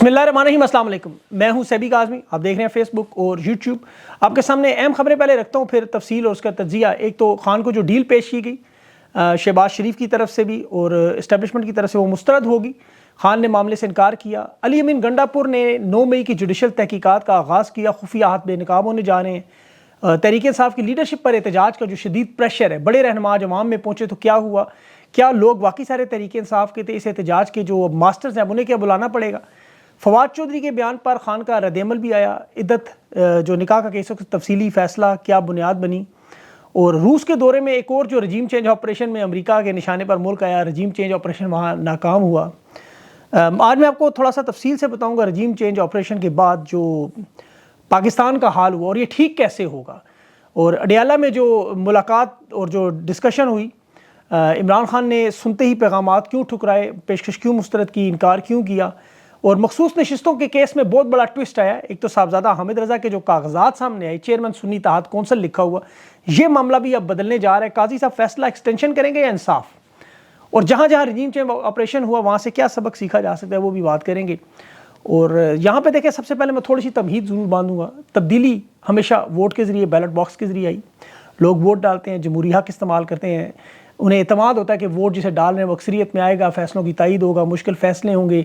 بسم اللہ الرحمن الرحیم، السلام علیکم۔ میں ہوں سیبی کاظمی، آپ دیکھ رہے ہیں فیس بک اور یوٹیوب۔ آپ کے سامنے اہم خبریں پہلے رکھتا ہوں، پھر تفصیل اور اس کا تجزیہ۔ ایک تو خان کو جو ڈیل پیش کی گئی شہباز شریف کی طرف سے بھی اور اسٹیبلشمنٹ کی طرف سے، وہ مسترد ہوگی۔ خان نے معاملے سے انکار کیا۔ علی امین گنڈا پور نے 9 مئی کی جوڈیشل تحقیقات کا آغاز کیا۔ خفیہ ہاتھ بے نقاب ہونے جا رہے ہیں۔ تحریک انصاف کی لیڈرشپ پر احتجاج کا جو شدید پریشر ہے، بڑے رہنما آج عوام میں پہنچے تو کیا ہوا؟ کیا لوگ واقعی سارے تحریک انصاف کے تھے؟ اس احتجاج کے جو ماسٹرز ہیں انہیں کیا بلانا پڑے گا؟ فواد چودھری کے بیان پر خان کا رد عمل بھی آیا۔ عدت جو نکاح کا کیس تفصیلی فیصلہ کیا بنیاد بنی؟ اور روس کے دورے میں ایک اور جو رجیم چینج آپریشن میں امریکہ کے نشانے پر ملک آیا، رجیم چینج آپریشن وہاں ناکام ہوا۔ آج میں آپ کو تھوڑا سا تفصیل سے بتاؤں گا رجیم چینج آپریشن کے بعد جو پاکستان کا حال ہوا اور یہ ٹھیک کیسے ہوگا۔ اور اڈیالہ میں جو ملاقات اور جو ڈسکشن ہوئی، عمران خان نے سنتے ہی پیغامات کیوں ٹھکرائے، پیشکش کیوں مسترد کی، انکار کیوں کیا؟ اور مخصوص نشستوں کے کیس میں بہت بڑا ٹوسٹ آیا۔ ایک تو صاحبزادہ حامد رضا کے جو کاغذات سامنے آئے، چیئرمین سنی اتحاد کونسل لکھا ہوا، یہ معاملہ بھی اب بدلنے جا رہا ہے۔ قاضی صاحب فیصلہ ایکسٹینشن کریں گے یا انصاف؟ اور جہاں جہاں رجیم چینج آپریشن ہوا وہاں سے کیا سبق سیکھا جا سکتا ہے، وہ بھی بات کریں گے۔ اور یہاں پہ دیکھیں، سب سے پہلے میں تھوڑی سی تمہید ضرور باندھوں گا۔ تبدیلی ہمیشہ ووٹ کے ذریعے، بیلٹ باکس کے ذریعے آئی۔ لوگ ووٹ ڈالتے ہیں، جمہوری حق استعمال کرتے ہیں، انہیں اعتماد ہوتا ہے کہ ووٹ جسے ڈال رہے ہیں وہ اکثریت میں آئے گا، فیصلوں کی تائید ہوگا، مشکل فیصلے ہوں گے،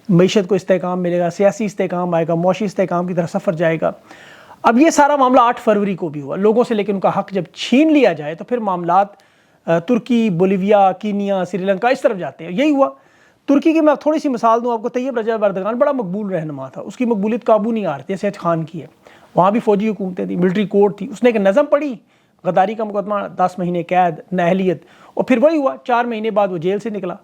معیشت کو استحکام ملے گا، سیاسی استحکام آئے گا، معاشی استحکام کی طرف سفر جائے گا۔ اب یہ سارا معاملہ 8 فروری کو بھی ہوا لوگوں سے، لیکن ان کا حق جب چھین لیا جائے تو پھر معاملات ترکی، بولیویا، کینیا، سری لنکا اس طرف جاتے ہیں۔ یہی ہوا ترکی کی۔ میں تھوڑی سی مثال دوں آپ کو۔ طیب رجب اردگان بڑا مقبول رہنما تھا، اس کی مقبولیت قابو نہیں آ رہی، جیسے خان کی ہے۔ وہاں بھی فوجی حکومتیں تھیں، ملٹری کورٹ تھی، اس نے ایک نظم پڑھی، غداری کا مقدمہ، 10 مہینے قید، نااہلیت، اور پھر وہی ہوا 4 مہینے بعد وہ جیل سے نکلا،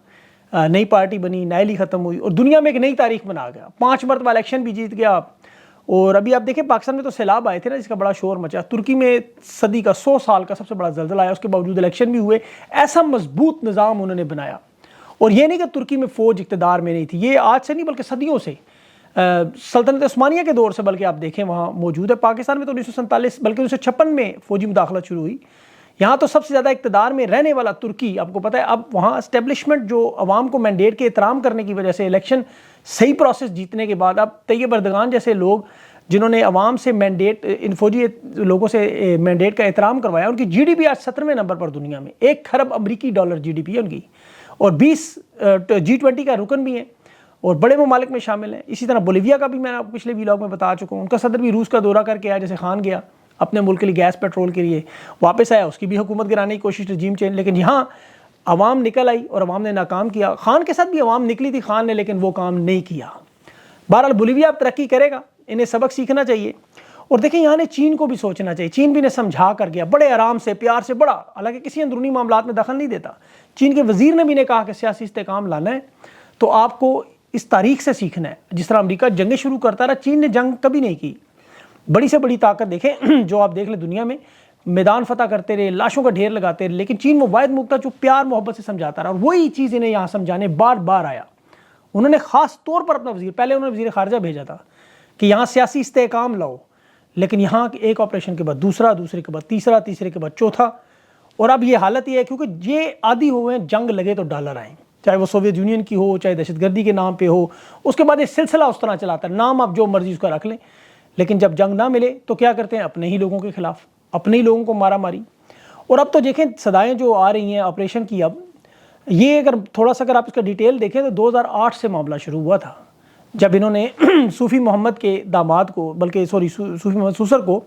نئی پارٹی بنی، نااہلی ختم ہوئی اور دنیا میں ایک نئی تاریخ بنا گیا۔ 5 مرتبہ الیکشن بھی جیت گیا۔ اور ابھی آپ دیکھیں پاکستان میں تو سیلاب آئے تھے نا، جس کا بڑا شور مچا۔ ترکی میں صدی کا 100 سال کا سب سے بڑا زلزلہ آیا، اس کے باوجود الیکشن بھی ہوئے۔ ایسا مضبوط نظام انہوں نے بنایا۔ اور یہ نہیں کہ ترکی میں فوج اقتدار میں نہیں تھی، یہ آج سے نہیں بلکہ صدیوں سے، سلطنت عثمانیہ کے دور سے بلکہ آپ دیکھیں وہاں موجود ہے۔ پاکستان میں تو 1947 بلکہ 1956 میں فوجی مداخلت شروع ہوئی۔ یہاں تو سب سے زیادہ اقتدار میں رہنے والا ترکی، آپ کو پتہ ہے اب وہاں اسٹیبلشمنٹ جو عوام کو مینڈیٹ کے احترام کرنے کی وجہ سے الیکشن صحیح پروسیس جیتنے کے بعد اب طیب اردگان جیسے لوگ جنہوں نے عوام سے مینڈیٹ، ان فوجی لوگوں سے مینڈیٹ کا احترام کروایا، ان کی جی ڈی پی آج 17ویں نمبر پر دنیا میں، 1 کھرب امریکی ڈالر جی ڈی پی ہے ان کی، اور 20 G20 کا رکن بھی ہیں اور بڑے ممالک میں شامل ہیں۔ اسی طرح بولیویا کا بھی میں آپ پچھلے ویلاگ میں بتا چکا ہوں، ان کا صدر بھی روس کا دورہ کر کے آیا، جیسے خان گیا اپنے ملک کے لیے گیس پیٹرول کے لیے، واپس آیا، اس کی بھی حکومت گرانے کی کوشش، رجیم چینج، لیکن یہاں عوام نکل آئی اور عوام نے ناکام کیا۔ خان کے ساتھ بھی عوام نکلی تھی خان نے، لیکن وہ کام نہیں کیا۔ بہرحال بولیویا اب ترقی کرے گا، انہیں سبق سیکھنا چاہیے۔ اور دیکھیں یہاں نے چین کو بھی سوچنا چاہیے۔ چین بھی نے سمجھا کر گیا، بڑے آرام سے، پیار سے، بڑا، حالانکہ کسی اندرونی معاملات میں دخل نہیں دیتا۔ چین کے وزیر نے بھی نے کہا کہ سیاسی استحکام لانا ہے تو آپ کو اس تاریخ سے سیکھنا ہے۔ جس طرح امریکہ جنگیں شروع کرتا رہا، چین نے جنگ کبھی نہیں کی۔ بڑی سے بڑی طاقت دیکھیں جو آپ دیکھ لیں دنیا میں، میدان فتح کرتے رہے، لاشوں کا ڈھیر لگاتے رہے، لیکن چین وہ واحد ملک تھا جو پیار محبت سے سمجھاتا رہا، اور وہی چیز انہیں یہاں سمجھانے بار بار آیا۔ انہوں نے خاص طور پر اپنا وزیر، پہلے انہوں نے وزیر خارجہ بھیجا تھا کہ یہاں سیاسی استحکام لاؤ، لیکن یہاں ایک آپریشن کے بعد دوسرا، دوسرے کے بعد تیسرا، تیسرے کے بعد چوتھا، اور اب یہ حالت یہ ہے کیونکہ یہ عادی ہوئے ہیں جنگ لگے تو ڈالر آئیں، چاہے وہ سوویت یونین کی ہو، چاہے دہشت گردی کے نام پہ ہو، اس کے بعد یہ سلسلہ اس طرح چلاتا ہے، نام آپ جو مرضی اس کا رکھ لیں، لیکن جب جنگ نہ ملے تو کیا کرتے ہیں؟ اپنے ہی لوگوں کے خلاف، اپنے ہی لوگوں کو مارا ماری۔ اور اب تو دیکھیں صدائیں جو آ رہی ہیں آپریشن کی، اب یہ اگر تھوڑا سا اگر آپ اس کا ڈیٹیل دیکھیں تو 2008 سے معاملہ شروع ہوا تھا، جب انہوں نے صوفی محمد کے داماد کو، بلکہ صوفی محمد سوسر کو،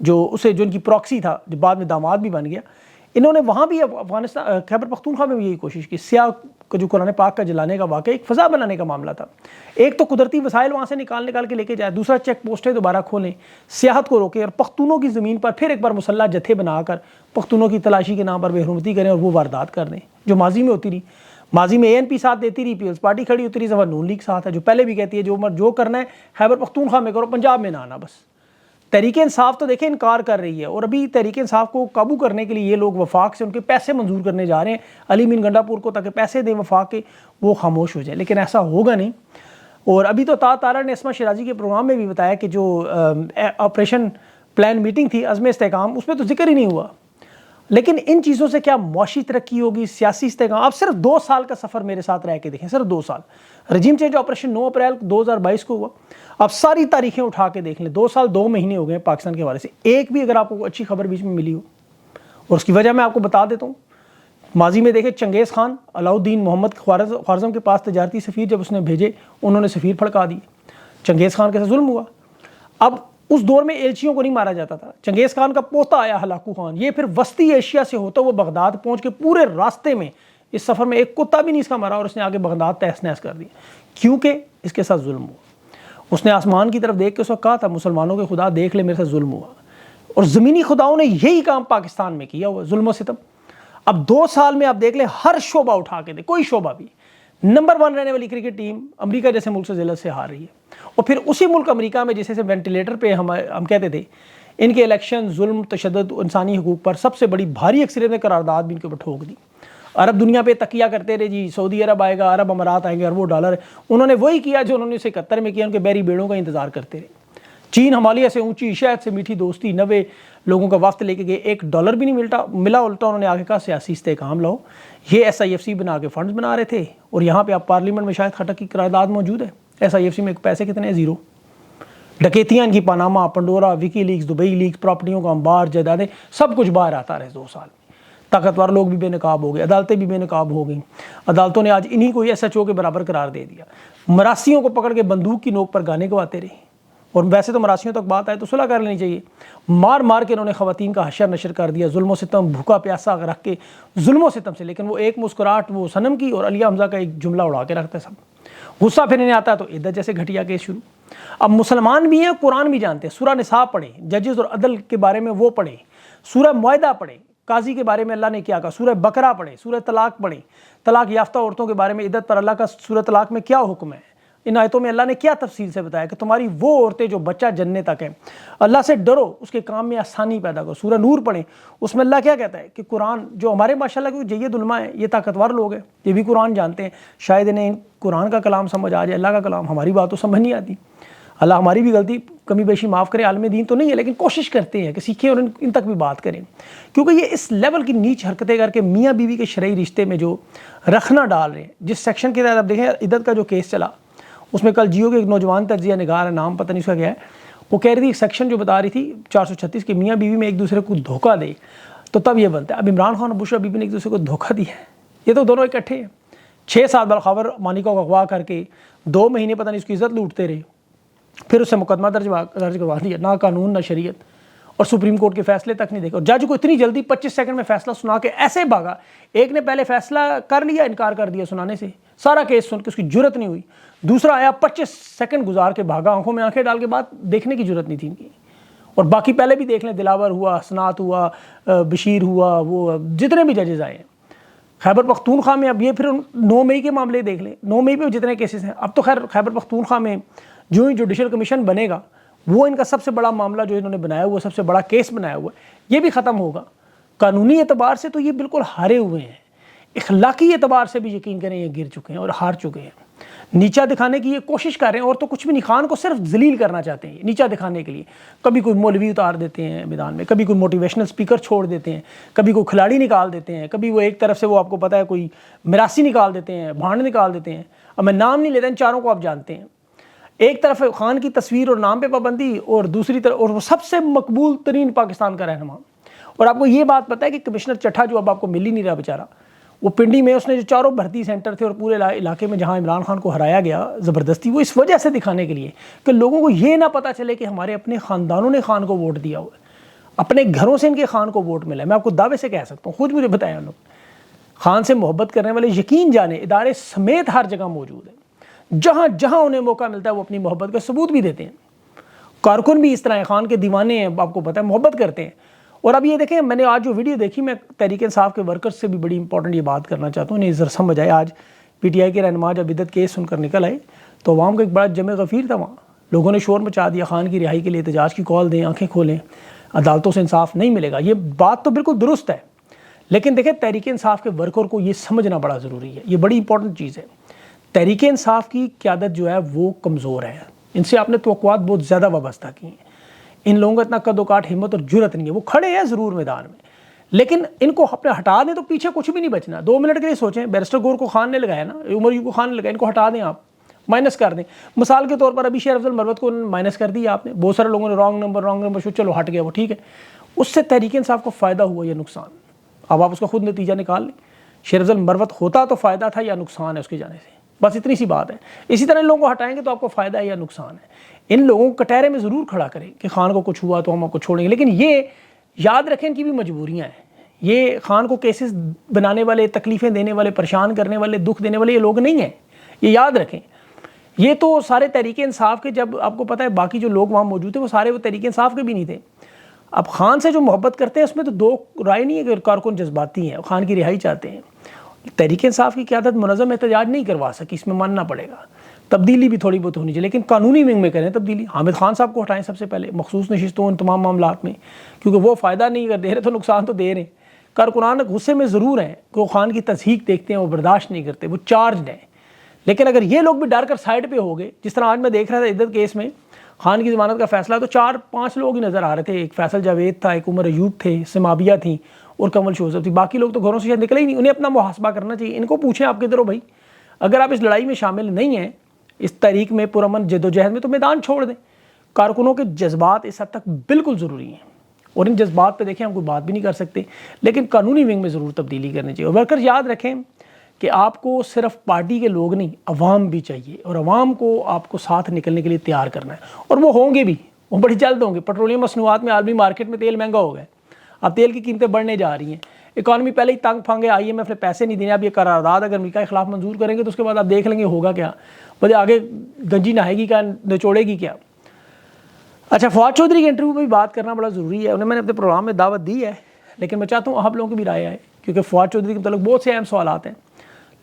جو اسے جو ان کی پراکسی تھا، جو بعد میں داماد بھی بن گیا، انہوں نے وہاں بھی افغانستان خیبر پختونخوا میں بھی یہی کوشش کی، سیاہ کو جو قرآن پاک کا جلانے کا واقعہ ایک فضا بنانے کا معاملہ تھا۔ ایک تو قدرتی وسائل وہاں سے نکال کے لے کے جائے، دوسرا چیک پوسٹیں دوبارہ کھولیں، سیاحت کو روکیں، اور پختونوں کی زمین پر پھر ایک بار مسلح جتھے بنا کر پختونوں کی تلاشی کے نام پر بے حرمتی کریں اور وہ واردات کر دیں جو ماضی میں ہوتی رہی۔ ماضی میں ANP ساتھ دیتی رہی، پیپلز پارٹی کھڑی ہوتی رہی، زبر نون لیگ ساتھ ہے، جو پہلے بھی کہتی ہے جو کرنا ہے خیبر پختونخوا میں کرو، پنجاب میں نہ آنا بس۔ تحریک انصاف تو دیکھیں انکار کر رہی ہے، اور ابھی تحریک انصاف کو قابو کرنے کے لیے یہ لوگ وفاق سے ان کے پیسے منظور کرنے جا رہے ہیں، علی امین گنڈا پور کو، تاکہ پیسے دیں وفاق کے، وہ خاموش ہو جائے، لیکن ایسا ہوگا نہیں۔ اور ابھی تو تارڑ نے اسما شیرازی کے پروگرام میں بھی بتایا کہ جو آپریشن پلان میٹنگ تھی عزم استحکام، اس میں تو ذکر ہی نہیں ہوا۔ لیکن ان چیزوں سے کیا معاشی ترقی ہوگی, سیاسی استحکام؟ آپ صرف 2 سال کا سفر میرے ساتھ رہ کے دیکھیں, صرف 2 سال. رجیم چینج آپریشن 9 اپریل 2022 کو ہوا. آپ ساری تاریخیں اٹھا کے دیکھ لیں, 2 سال 2 مہینے ہو گئے پاکستان کے حوالے سے, ایک بھی اگر آپ کو اچھی خبر بیچ میں ملی ہو. اور اس کی وجہ میں آپ کو بتا دیتا ہوں. ماضی میں دیکھیں چنگیز خان علاؤالدین محمد خوارزم کے پاس تجارتی سفیر جب اس نے بھیجے, انہوں نے سفیر پھڑکا دی. چنگیز خان کے ساتھ ظلم ہوا. اب اس دور میں ایلچیوں کو نہیں مارا جاتا تھا. چنگیز خان کا پوتا آیا ہلاکو خان, یہ پھر وسطی ایشیا سے ہوتا وہ بغداد پہنچ کے پورے راستے میں اس سفر میں ایک کتا بھی نہیں اس کا مرا, اور اس نے آگے بغداد تہس نہس کر دیا, کیونکہ اس کے ساتھ ظلم ہوا. اس نے آسمان کی طرف دیکھ کے اس وقت کہا تھا مسلمانوں کے خدا دیکھ لے میرے ساتھ ظلم ہوا. اور زمینی خداؤں نے یہی کام پاکستان میں کیا ہوا, ظلم و ستم. اب 2 سال میں آپ دیکھ لیں ہر شعبہ اٹھا کے دے, کوئی شعبہ بھی. نمبر 1 رہنے والی کرکٹ ٹیم امریکہ جیسے ملک سے ذلت سے ہار رہی ہے, اور پھر اسی ملک امریکہ میں جیسے وینٹیلیٹر پہ ہم کہتے تھے ان کے الیکشن, ظلم, تشدد, انسانی حقوق پر سب سے بڑی بھاری اکثریت نے قرارداد بھی ان کے اوپر ٹھوک دی. عرب دنیا پہ تکیہ کرتے رہے, جی سعودی عرب آئے گا, عرب امارات آئیں گے, اربوں ڈالر. انہوں نے وہی کیا جو انہوں نے 1971 میں کیا, ان کے بحری بیڑوں کا انتظار کرتے رہے. چین ہمالیہ سے اونچی, شہد سے میٹھی دوستی, 90 لوگوں کا وفد لے کے گئے, $1 بھی نہیں ملا. الٹا انہوں نے آگے کہا سیاسی استحکام لاؤ. یہ SIFC بنا کے فنڈز بنا رہے تھے, اور یہاں پہ آپ پارلیمنٹ میں شاید خٹک کی قرارداد موجود ہے. SIFC میں پیسے کتنے ہیں؟ 0. ڈکیتیاں ان کی پاناما, پنڈورا, وکی لیکس, دبئی لیکس, پراپرٹیوں کا انبار, جائیدادیں, سب کچھ باہر آتا رہے 2 سال میں. طاقتور لوگ بھی بے نقاب ہو گئے, عدالتیں بھی بے نقاب ہو گئیں. عدالتوں نے آج انہی کو SHO کے برابر قرار دے دیا. مراسیوں کو پکڑ کے بندوق کی نوک پر گانے گواتے رہے. اور ویسے تو مراسیوں تک بات آئے تو صلح کر لینی چاہیے. مار مار کے انہوں نے خواتین کا حشر نشر کر دیا, ظلم و ستم, بھوکا پیاسا رکھ کے ظلم و ستم سے. لیکن وہ ایک مسکراہٹ وہ صنم کی اور علیہ حمزہ کا ایک جملہ اڑا کے رکھتا ہے سب. غصہ پھر انہیں آتا ہے تو عدت جیسے گھٹیا کیس شروع. اب مسلمان بھی ہیں, قرآن بھی جانتے ہیں. سورہ نساء پڑھیں, ججز اور عدل کے بارے میں وہ پڑھیں, سورہ معاہدہ پڑھیں, قاضی کے بارے میں اللہ نے کیا کہا, سورہ بقرہ پڑھیں, سورہ طلاق پڑھیں, طلاق یافتہ عورتوں کے بارے میں عدت پر اللہ کا سورہ طلاق میں کیا حکم ہے. ان آیتوں میں اللہ نے کیا تفصیل سے بتایا کہ تمہاری وہ عورتیں جو بچہ جننے تک ہیں, اللہ سے ڈرو, اس کے کام میں آسانی پیدا کرو. سورہ نور پڑھیں, اس میں اللہ کیا کہتا ہے کہ قرآن جو ہمارے ماشاءاللہ کے جید علماء ہیں, یہ طاقتور لوگ ہیں, یہ بھی قرآن جانتے ہیں, شاید انہیں قرآن کا کلام سمجھ آ جائے, اللہ کا کلام. ہماری بات تو سمجھ نہیں آتی. اللہ ہماری بھی غلطی کمی بیشی معاف کرے. عالم دین تو نہیں ہے, لیکن کوشش کرتے ہیں کہ سیکھیں اور ان تک بھی بات کریں, کیونکہ یہ اس لیول کی نیچ حرکتیں کر کے میاں بیوی کے شرعی رشتے میں جو رکھنا ڈال رہے ہیں. جس سیکشن کے تحت آپ دیکھیں عدت کا جو کیس چلا, اس میں کل جیو کے ایک نوجوان تجزیہ نگار ہے, نام پتہ نہیں اس کا کیا ہے, وہ کہہ رہی تھی ایک سیکشن جو بتا رہی تھی 436 کہ میاں بیوی میں ایک دوسرے کو دھوکہ دے تو تب یہ بنتا ہے. اب عمران خان اور بشرا بیوی نے ایک دوسرے کو دھوکہ دیا ہے, یہ تو دونوں اکٹھے ہیں. 6 سال بالخبر مانیکا کو اغوا کر کے 2 مہینے پتہ نہیں اس کی عزت لوٹتے رہے, پھر اس سے مقدمہ درج کروا دیا. نہ قانون نہ شریعت, اور سپریم کورٹ کے فیصلے تک نہیں دیکھا. اور جج کو اتنی جلدی 25 سیکنڈ میں فیصلہ سنا کے ایسے بھاگا, ایک نے پہلے فیصلہ کر لیا, انکار کر دیا سنانے سے, سارا کیس سن کے اس کی جرت نہیں ہوئی. دوسرا آیا 25 سیکنڈ گزار کے بھاگا, آنکھوں میں آنکھیں ڈال کے بات دیکھنے کی جرت نہیں تھی ان کی. اور باقی پہلے بھی دیکھ لیں, دلاور ہوا, حسنات ہوا, بشیر ہوا, وہ جتنے بھی ججز آئے ہیں. خیبر پختونخوا میں اب یہ پھر 9 مئی کے معاملے دیکھ لیں, 9 مئی پہ جتنے کیسز ہیں. اب تو خیر خیبر پختونخوا میں جو ہی جوڈیشل کمیشن بنے گا, وہ ان کا سب سے بڑا معاملہ جو انہوں نے بنایا ہوا, سب سے بڑا کیس بنایا ہوا ہے, یہ بھی ختم ہوگا. قانونی اعتبار سے تو یہ بالکل ہارے ہوئے ہیں, اخلاقی اعتبار سے بھی یقین کریں یہ گر چکے ہیں اور ہار چکے ہیں. نیچا دکھانے کی یہ کوشش کر رہے ہیں, اور تو کچھ بھی نہیں, خان کو صرف ذلیل کرنا چاہتے ہیں نیچا دکھانے کے لیے. کبھی کوئی مولوی اتار دیتے ہیں میدان میں, کبھی کوئی موٹیویشنل سپیکر چھوڑ دیتے ہیں, کبھی کوئی کھلاڑی نکال دیتے ہیں, کبھی وہ ایک طرف سے وہ آپ کو پتہ ہے کوئی مراسی نکال دیتے ہیں, بھانڈ نکال دیتے ہیں. اب میں نام نہیں لیتا, ان چاروں کو آپ جانتے ہیں. ایک طرف خان کی تصویر اور نام پہ پابندی, اور دوسری طرف اور وہ سب سے مقبول ترین پاکستان کا رہنما. اور آپ کو یہ بات پتہ ہے کہ کمشنر چٹھا جو اب آپ کو مل ہی نہیں رہا بیچارہ, وہ پنڈی میں اس نے جو 4 بھرتی سینٹر تھے اور پورے علاقے میں جہاں عمران خان کو ہرایا گیا زبردستی, وہ اس وجہ سے دکھانے کے لیے کہ لوگوں کو یہ نہ پتہ چلے کہ ہمارے اپنے خاندانوں نے خان کو ووٹ دیا ہوا ہے, اپنے گھروں سے ان کے خان کو ووٹ ملا ہے. میں آپ کو دعوے سے کہہ سکتا ہوں, خود مجھے بتایا ان لوگ, خان سے محبت کرنے والے یقین جانے ادارے سمیت ہر جگہ موجود ہیں. جہاں جہاں انہیں موقع ملتا ہے وہ اپنی محبت کا ثبوت بھی دیتے ہیں. کارکن بھی اس طرح ہیں, خان کے دیوانے ہیں, آپ کو پتہ ہے, محبت کرتے ہیں. اور اب یہ دیکھیں, میں نے آج جو ویڈیو دیکھی, میں تحریک انصاف کے ورکرز سے بھی بڑی امپورٹنٹ یہ بات کرنا چاہتا ہوں, انہیں ذرا سمجھ آئے. آج PTI کے رہنما جب عدت کیس سن کر نکل آئے تو عوام کا ایک بڑا جمع غفیر تھا وہاں. لوگوں نے شور مچا دیا, خان کی رہائی کے لیے احتجاج کی کال دیں, آنکھیں کھولیں, عدالتوں سے انصاف نہیں ملے گا. یہ بات تو بالکل درست ہے, لیکن دیکھیں تحریک انصاف کے ورکر کو یہ سمجھنا بڑا ضروری ہے, یہ بڑی امپورٹنٹ چیز ہے. تحریک انصاف کی قیادت جو ہے وہ کمزور ہے, ان سے آپ نے توقعات بہت زیادہ وابستہ کی ہیں. ان لوگوں کا اتنا قد و کاٹ, ہمت اور جرت نہیں ہے. وہ کھڑے ہیں ضرور میدان میں, لیکن ان کو اپنے ہٹا دیں تو پیچھے کچھ بھی نہیں بچنا. 2 منٹ کے لیے سوچیں, بیرسٹر گور کو خان نے لگایا نا, عمر یوں کو خان نے لگایا, ان کو ہٹا دیں, آپ مائنس کر دیں. مثال کے طور پر ابھی شیر افضل مروت کو مائنس کر دیا آپ نے, بہت سارے لوگوں نے رانگ نمبر چلو ہٹ گیا وہ, ٹھیک ہے. اس سے تحریک انصاف کو فائدہ ہوا یا نقصان؟ اب آپ اس کا خود نتیجہ نکال لیں. شیر افضل مروت ہوتا تو فائدہ تھا یا نقصان ہے اس کے جانے سے؟ بس اتنی سی بات ہے. اسی طرح ان لوگوں کو ہٹائیں گے تو آپ کو فائدہ ہے یا نقصان ہے؟ ان لوگوں کو کٹہرے میں ضرور کھڑا کریں کہ خان کو کچھ ہوا تو ہم آپ کو چھوڑیں گے, لیکن یہ یاد رکھیں ان کی بھی مجبوریاں ہیں. یہ خان کو کیسز بنانے والے, تکلیفیں دینے والے, پریشان کرنے والے, دکھ دینے والے یہ لوگ نہیں ہیں, یہ یاد رکھیں. یہ تو سارے تحریک انصاف کے, جب آپ کو پتہ ہے باقی جو لوگ وہاں موجود تھے وہ سارے وہ تحریک انصاف کے بھی نہیں تھے. اب خان سے جو محبت کرتے ہیں اس میں تو دو رائے نہیں ہے کہ کارکن جذباتی ہیں, خان کی رہائی چاہتے ہیں. تحریک انصاف کی قیادت منظم احتجاج نہیں کروا سکی, اس میں ماننا پڑے گا. تبدیلی بھی تھوڑی بہت ہونی چاہیے, لیکن قانونی ونگ میں کریں تبدیلی. حامد خان صاحب کو ہٹائیں سب سے پہلے مخصوص نشستوں ان تمام معاملات میں, کیونکہ وہ فائدہ نہیں دے رہے تو نقصان تو دے رہے ہیں. کارکنان غصے میں ضرور ہیں کہ وہ خان کی تصحیق دیکھتے ہیں, وہ برداشت نہیں کرتے, وہ چارجڈ ہیں. لیکن اگر یہ لوگ بھی ڈر کر سائڈ پہ ہو گئے, جس طرح آج میں دیکھ رہا تھا عدت کیس میں خان کی ضمانت کا فیصلہ, تو 4-5 لوگ ہی نظر آ رہے تھے. ایک فیصل جاوید تھا, ایک عمر ایوب تھے, سمابیہ تھیں اور کمل شوزب تھی. باقی لوگ تو گھروں سے شاید نکلے ہی نہیں. انہیں اپنا محاسبہ کرنا چاہیے. ان کو پوچھیں آپ کدھر ہو بھائی, اگر آپ اس لڑائی میں شامل نہیں ہیں, اس تحریک میں پرامن جد و جہد میں, تو میدان چھوڑ دیں. کارکنوں کے جذبات اس حد تک بالکل ضروری ہیں, اور ان جذبات پہ دیکھیں ہم کوئی بات بھی نہیں کر سکتے, لیکن قانونی ونگ میں ضرور تبدیلی کرنی چاہیے. اور ورکر یاد رکھیں کہ آپ کو صرف پارٹی کے لوگ نہیں, عوام بھی چاہیے, اور عوام کو آپ کو ساتھ نکلنے کے لیے تیار کرنا ہے, اور وہ ہوں گے بھی, وہ بڑی جلد ہوں گے. پیٹرولیم مصنوعات میں عالمی مارکیٹ میں تیل مہنگا ہو گیا, اب تیل کی قیمتیں بڑھنے جا رہی ہیں. اکانومی پہلے ہی تنگ پھنگ ہے, IMF نے پیسے نہیں دینے. اب یہ قرارداد اگر امریکہ کے خلاف منظور کریں گے تو اس کے بعد آپ دیکھ لیں گے ہوگا کیا, بجے آگے گنجی نہائے گی کیا, نچوڑے گی کیا. اچھا, فواد چودھری کے انٹرویو پہ بھی بات کرنا بڑا ضروری ہے. انہیں میں نے اپنے پروگرام میں دعوت دی ہے, لیکن میں چاہتا ہوں آپ لوگوں کی بھی رائے آئے, کیونکہ فواد چودھری کے متعلق بہت سے اہم سوالات ہیں.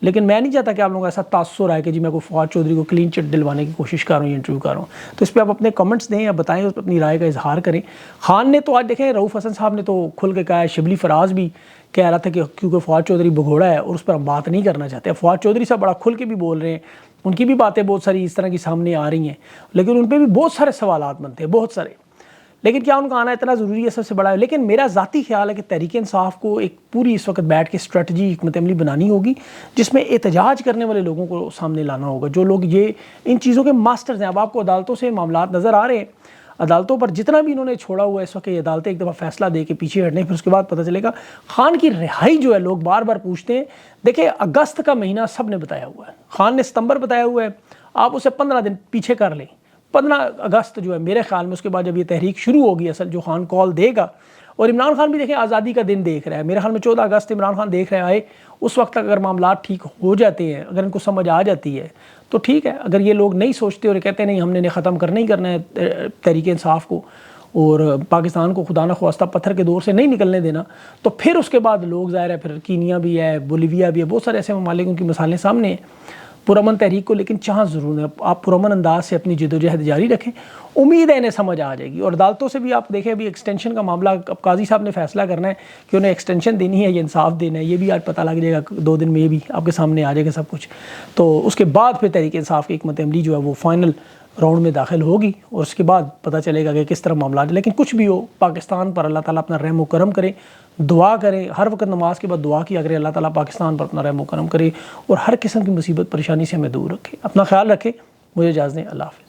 لیکن میں نہیں چاہتا کہ آپ لوگوں کا ایسا تاثر آئے کہ جی میں کو فواد چودھری کو کلین چٹ دلوانے کی کوشش کر رہا ہوں, یہ انٹرویو کر رہا ہوں. تو اس پہ آپ اپنے کمنٹس دیں یا بتائیں, اس پہ اپنی رائے کا اظہار کریں. خان نے تو آج دیکھیں, رؤف حسن صاحب نے تو کھل کے کہا ہے, شبلی فراز بھی کہہ رہا تھا کہ کیونکہ فواد چودھری بگھوڑا ہے اور اس پر ہم بات نہیں کرنا چاہتے. فواد چودھری صاحب بڑا کھل کے بھی بول رہے ہیں, ان کی بھی باتیں بہت ساری اس طرح کی سامنے آ رہی ہیں, لیکن ان پہ بھی بہت سارے سوالات بنتے ہیں, بہت سارے. لیکن کیا ان کا آنا اتنا ضروری ہے, سب سے بڑا ہے. لیکن میرا ذاتی خیال ہے کہ تحریک انصاف کو ایک پوری اس وقت بیٹھ کے اسٹریٹجی حکمت عملی بنانی ہوگی, جس میں احتجاج کرنے والے لوگوں کو سامنے لانا ہوگا, جو لوگ یہ ان چیزوں کے ماسٹرز ہیں. اب آپ کو عدالتوں سے معاملات نظر آ رہے ہیں, عدالتوں پر جتنا بھی انہوں نے چھوڑا ہوا ہے اس وقت, یہ عدالتیں ایک دفعہ فیصلہ دے کے پیچھے ہٹنے, پھر اس کے بعد پتہ چلے گا. خان کی رہائی جو ہے لوگ بار بار پوچھتے ہیں. دیکھیں, اگست کا مہینہ سب نے بتایا ہوا ہے, خان نے ستمبر بتایا ہوا ہے, آپ اسے 15 دن پیچھے کر لیں. 15 اگست جو ہے میرے خیال میں, اس کے بعد جب یہ تحریک شروع ہوگی اصل, جو خان کال دے گا, اور عمران خان بھی دیکھیں آزادی کا دن دیکھ رہا ہے, میرے خیال میں 14 اگست عمران خان دیکھ رہے آئے. اس وقت تک اگر معاملات ٹھیک ہو جاتے ہیں, اگر ان کو سمجھ آ جاتی ہے تو ٹھیک ہے. اگر یہ لوگ نہیں سوچتے اور کہتے ہیں نہیں ہم نے ختم کرنا ہی کرنا ہے تحریک انصاف کو, اور پاکستان کو خدا نخواستہ پتھر کے دور سے نہیں نکلنے دینا, تو پھر اس کے بعد لوگ ظاہر ہے, پھر کینیا بھی ہے, بولیویا بھی ہے, بہت سارے ایسے ممالک ان کی مثالیں سامنے ہیں پرامن تحریک کو. لیکن چاہ ضرور ہے, آپ پرامن انداز سے اپنی جد و جہد جاری رکھیں, امید ہے انہیں سمجھ آ جائے گی. اور عدالتوں سے بھی آپ دیکھیں, ابھی ایکسٹینشن کا معاملہ, اب قاضی صاحب نے فیصلہ کرنا ہے کہ انہیں ایکسٹینشن دینی ہے یا انصاف دینا ہے. یہ بھی آج پتہ لگ جائے گا, 2 دن میں یہ بھی آپ کے سامنے آ جائے گا سب کچھ. تو اس کے بعد پھر تحریک انصاف کی حکمت عملی جو ہے وہ فائنل راؤنڈ میں داخل ہوگی, اور اس کے بعد پتہ چلے گا کہ کس طرح معاملات. لیکن کچھ بھی ہو, پاکستان پر اللہ تعالیٰ اپنا رحم و کرم کرے, دعا کریں, ہر وقت نماز کے بعد دعا کیا کریں, اللہ تعالیٰ پاکستان پر اپنا رحم و کرم کرے اور ہر قسم کی مصیبت پریشانی سے ہمیں دور رکھے. اپنا خیال رکھیں, مجھے اجازت دیں, اللہ حافظ.